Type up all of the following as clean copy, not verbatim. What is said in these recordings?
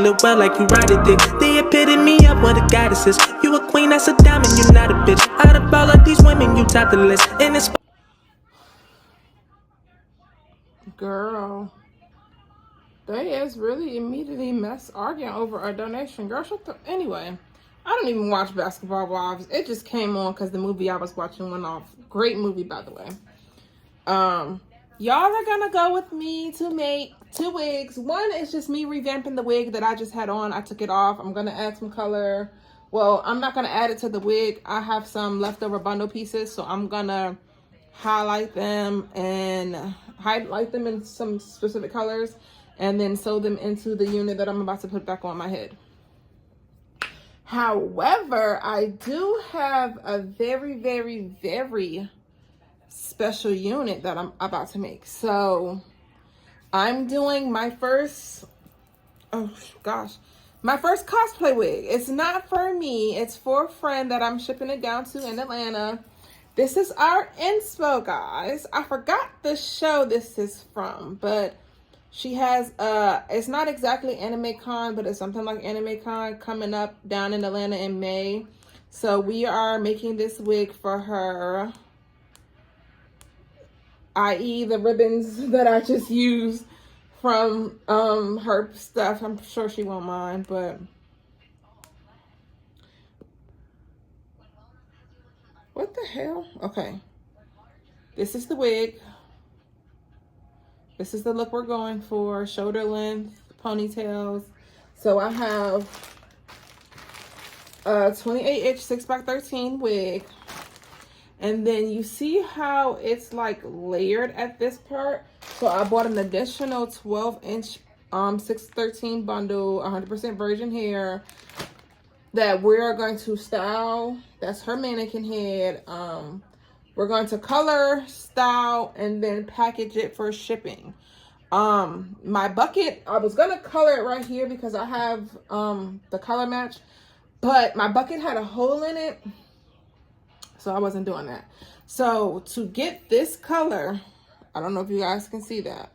Look well like you ride it, dick. The epitome of what a goddess is. You a queen, that's a diamond, you not a bitch. Out of all of these women, you top the list. And it's Girl, they is really immediately arguing over a donation. Girl, shut the... Anyway, I don't even watch Basketball Wives. It just came on because the movie I was watching went off. Great movie, by the way. Y'all are gonna go with me to make 2 wigs. One is just me revamping the wig that I just had on. I took it off. I'm gonna add some color. Well, I'm not gonna add it to the wig. I have some leftover bundle pieces, so I'm gonna highlight them and highlight them in some specific colors and then sew them into the unit that I'm about to put back on my head. However, I do have a very, very, very special unit that I'm about to make. So I'm doing my first, my first cosplay wig. It's not for me. It's for a friend that I'm shipping it down to in Atlanta. This is our inspo, guys. I forgot the show this is from, but she has, it's not exactly Anime Con, but it's something like Anime Con coming up down in Atlanta in May. So we are making this wig for her, i.e. the ribbons that I just used from her stuff. I'm sure she won't mind, but what the hell? Okay. This is the wig. This is the look we're going for. Shoulder length, ponytails. So I have a 28-inch 6x13 wig. And then you see how it's like layered at this part. So I bought an additional 12-inch 6x13 bundle, 100% virgin hair that we're going to style. That's her mannequin head. We're going to color, style, and then package it for shipping. My bucket, I was gonna color it right here because I have the color match, but my bucket had a hole in it, so I wasn't doing that. So to get this color, I don't know if you guys can see that.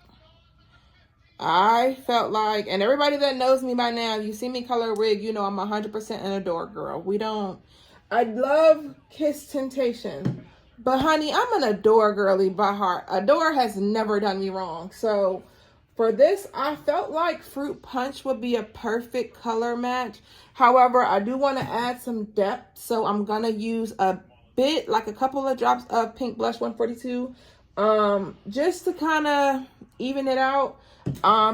I felt like, and everybody that knows me by now, you see me color a wig, you know I'm 100% an Adore girl. I love Kiss Temptation, but honey, I'm an Adore girly by heart. Adore has never done me wrong. So for this, I felt like Fruit Punch would be a perfect color match. However, I do want to add some depth, so I'm gonna use a bit, like a couple of drops of Pink Blush 142, just to kind of even it out.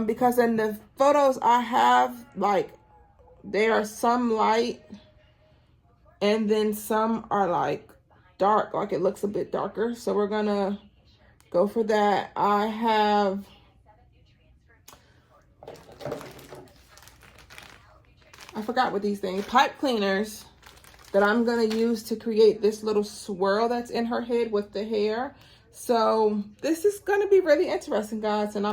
Because in the photos I have, like, there are some light and then some are like dark, like it looks a bit darker. So we're gonna go for that. I have I forgot what these things, pipe cleaners that I'm gonna use to create this little swirl that's in her head with the hair. So this is gonna be really interesting, guys, and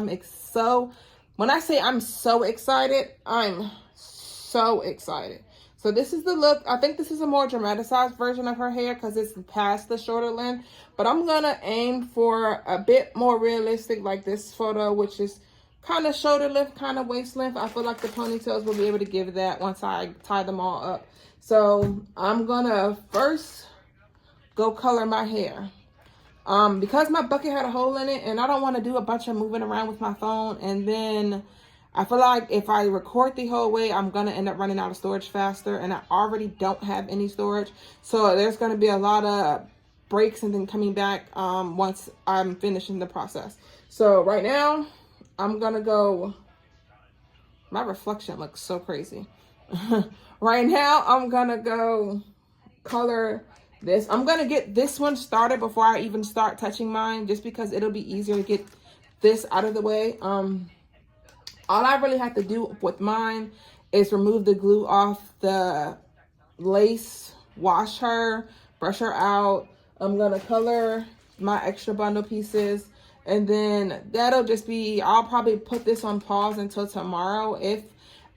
when I say I'm so excited, I'm so excited. So this is the look. I think this is a more dramatized version of her hair because it's past the shorter length, but I'm gonna aim for a bit more realistic, like this photo, which is kind of shoulder length, kind of waist length. I feel like the ponytails will be able to give that once I tie them all up. So I'm gonna first go color my hair. Because my bucket had a hole in it and I don't want to do a bunch of moving around with my phone, and then I feel like if I record the whole way, I'm going to end up running out of storage faster, and I already don't have any storage. So there's going to be a lot of breaks and then coming back once I'm finishing the process. So right now, I'm going to go, my reflection looks so crazy. Right now, I'm going to go color this. I'm gonna get this one started before I even start touching mine, just because it'll be easier to get this out of the way. All I really have to do with mine is remove the glue off the lace, wash her, brush her out. I'm gonna color my extra bundle pieces, and then that'll just be, I'll probably put this on pause until tomorrow. If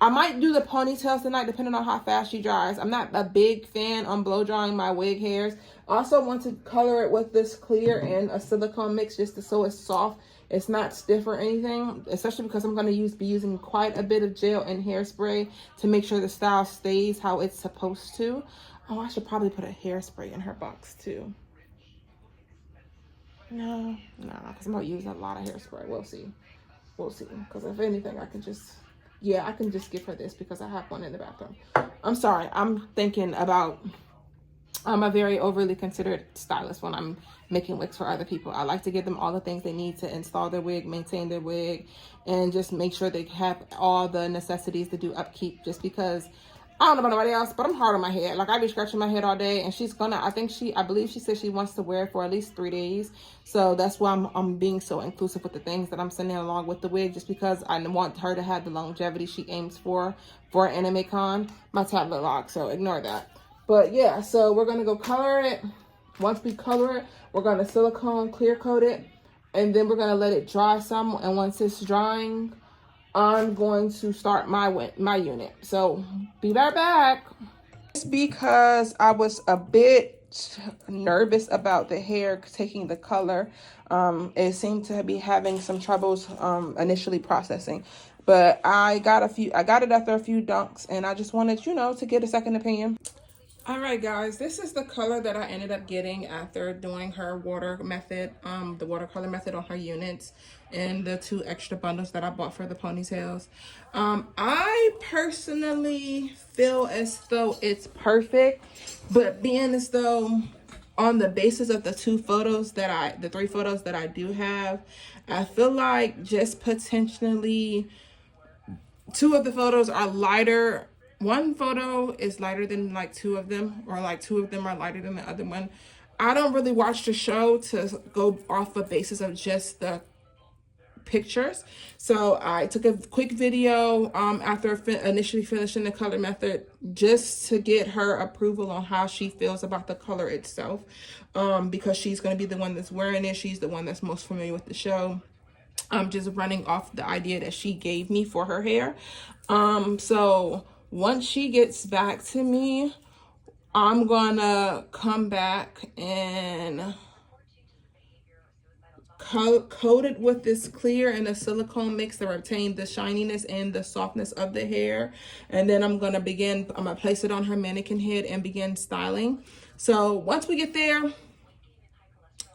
I might do the ponytails tonight, depending on how fast she dries. I'm not a big fan on blow drying my wig hairs. I also want to color it with this clear and a silicone mix just so it's soft It's not stiff or anything, especially because I'm going to be using quite a bit of gel and hairspray to make sure the style stays how it's supposed to. Oh, I should probably put a hairspray in her box too. No, because I'm going to use a lot of hairspray. We'll see. Because if anything, I can just give her this because I have one in the bathroom. I'm sorry. I'm thinking about, I'm a very overly considerate stylist when I'm making wigs for other people. I like to give them all the things they need to install their wig, maintain their wig, and just make sure they have all the necessities to do upkeep, just because I don't know about nobody else, but I'm hard on my head. Like, I be scratching my head all day, and she's gonna, I believe she said she wants to wear it for at least 3 days. So that's why I'm being so inclusive with the things that I'm sending along with the wig, just because I want her to have the longevity she aims for Anime Con. My tablet locked, so ignore that. But yeah, so we're gonna go color it. Once we color it, we're gonna silicone clear coat it, and then we're gonna let it dry some. And once it's drying, I'm going to start my unit. So be right back. Just because I was a bit nervous about the hair taking the color, it seemed to be having some troubles initially processing. But I got it after a few dunks, and I just wanted, to get a second opinion. All right, guys, this is the color that I ended up getting after doing her water method, the watercolor method on her units, and the 2 extra bundles that I bought for the ponytails. I personally feel as though it's perfect, but being as though on the basis of the 3 photos that I do have, I feel like just potentially 2 of the photos are lighter. One photo is lighter than like 2 of them, or like 2 of them are lighter than the other one. I don't really watch the show to go off the basis of just the pictures. So I took a quick video after initially finishing the color method, just to get her approval on how she feels about the color itself, because she's going to be the one that's wearing it. She's the one that's most familiar with the show. I'm just running off the idea that she gave me for her hair. So once she gets back to me, I'm gonna come back and coat it with this clear and a silicone mix to retain the shininess and the softness of the hair. And then I'm gonna place it on her mannequin head and begin styling. So once we get there,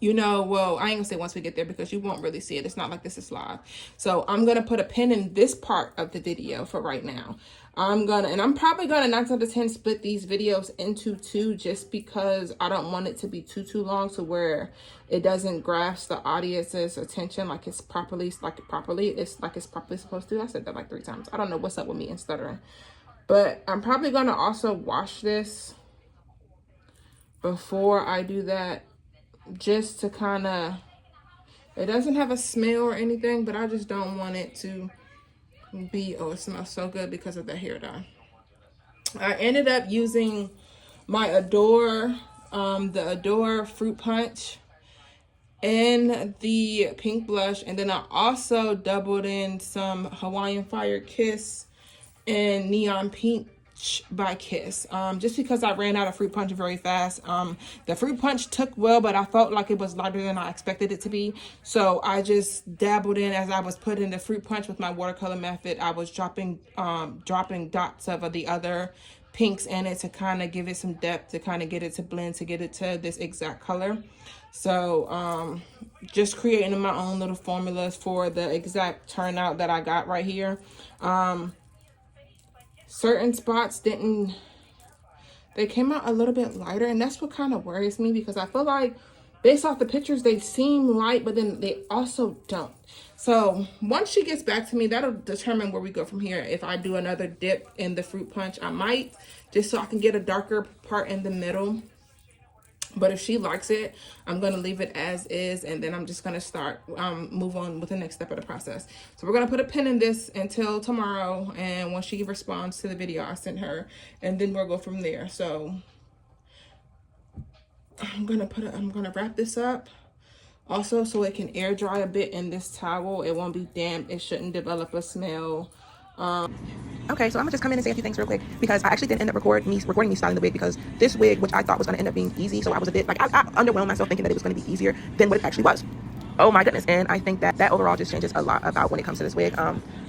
well, I ain't gonna say once we get there, because you won't really see it. It's not like this is live. So I'm gonna put a pin in this part of the video for right now. I'm probably gonna 9 out of 10 split these videos into 2, just because I don't want it to be too long, to where it doesn't grasp the audience's attention like it's properly supposed to. I said that like 3 times. I don't know what's up with me and stuttering. But I'm probably gonna also wash this before I do that, just to kind of, it doesn't have a smell or anything, but I just don't want it to be, oh, it smells so good because of the hair dye. I ended up using my the Adore Fruit Punch and the pink blush, and then I also doubled in some Hawaiian Fire Kiss and Neon Pink by Kiss, just because I ran out of fruit punch very fast. The fruit punch took well, but I felt like it was lighter than I expected it to be, so I just dabbled in. As I was putting the fruit punch with my watercolor method, I was dropping dots of the other pinks in it to kind of give it some depth, to kind of get it to blend, to get it to this exact color. So just creating my own little formulas for the exact turnout that I got right here. Certain spots they came out a little bit lighter, and that's what kind of worries me, because I feel like based off the pictures they seem light, but then they also don't. So once she gets back to me, that'll determine where we go from here. If I do another dip in the fruit punch, I might, just so I can get a darker part in the middle. But if she likes it, I'm going to leave it as is, and then I'm just going to start move on with the next step of the process. So we're going to put a pin in this until tomorrow, and once she responds to the video I sent her, and then we'll go from there. So I'm going to wrap this up also so it can air dry a bit in this towel. It won't be damp. It shouldn't develop a smell. Okay, so I'm gonna just come in and say a few things real quick, because I actually didn't end up recording me styling the wig, because this wig, which I thought was gonna end up being easy, so I was a bit like, I underwhelmed myself thinking that it was gonna be easier than what it actually was. Oh my goodness. And I think that overall just changes a lot about when it comes to this wig.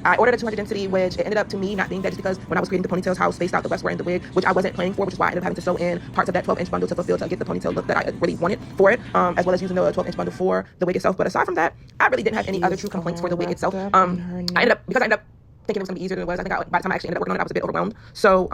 I ordered a 200 density, which it ended up to me not being that, just because when I was creating the ponytails, how spaced out the rest were in the wig, which I wasn't planning for, which is why I ended up having to sew in parts of that 12-inch bundle to fulfill, to get the ponytail look that I really wanted for it, as well as using the 12-inch bundle for the wig itself. But aside from that, I really didn't have any other true complaints for the wig itself. I ended up thinking it was going to be easier than it was. I think by the time I actually ended up working on it, I was a bit overwhelmed. So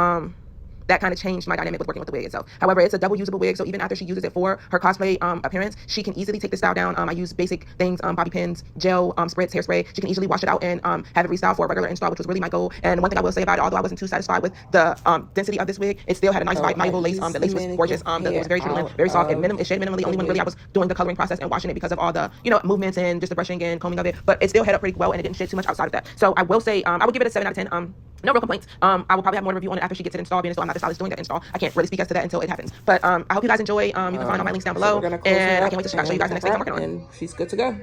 that kind of changed my dynamic with working with the wig itself. However, it's a double usable wig, so even after she uses it for her cosplay appearance, she can easily take the style down. I use basic things, bobby pins, gel, spritz, hairspray. She can easily wash it out and have it restyled for a regular install, which was really my goal. And one thing I will say about it, although I wasn't too satisfied with the density of this wig, it still had a nice malleable lace. The lace was gorgeous. It was very tubular, very soft. It shaded minimally only when really I was doing the coloring process and washing it, because of all the movements and just the brushing and combing of it. But it still held up pretty well, and it didn't shed too much outside of that. So I will say I would give it a 7 out of 10. No real complaints. I will probably have more review on it after she gets it installed, being so I'm not the stylist doing that install. I can't really speak as to that until it happens. But I hope you guys enjoy. You can find all my links down below. And I can't wait to show you guys the next thing I'm working on. And she's good to go.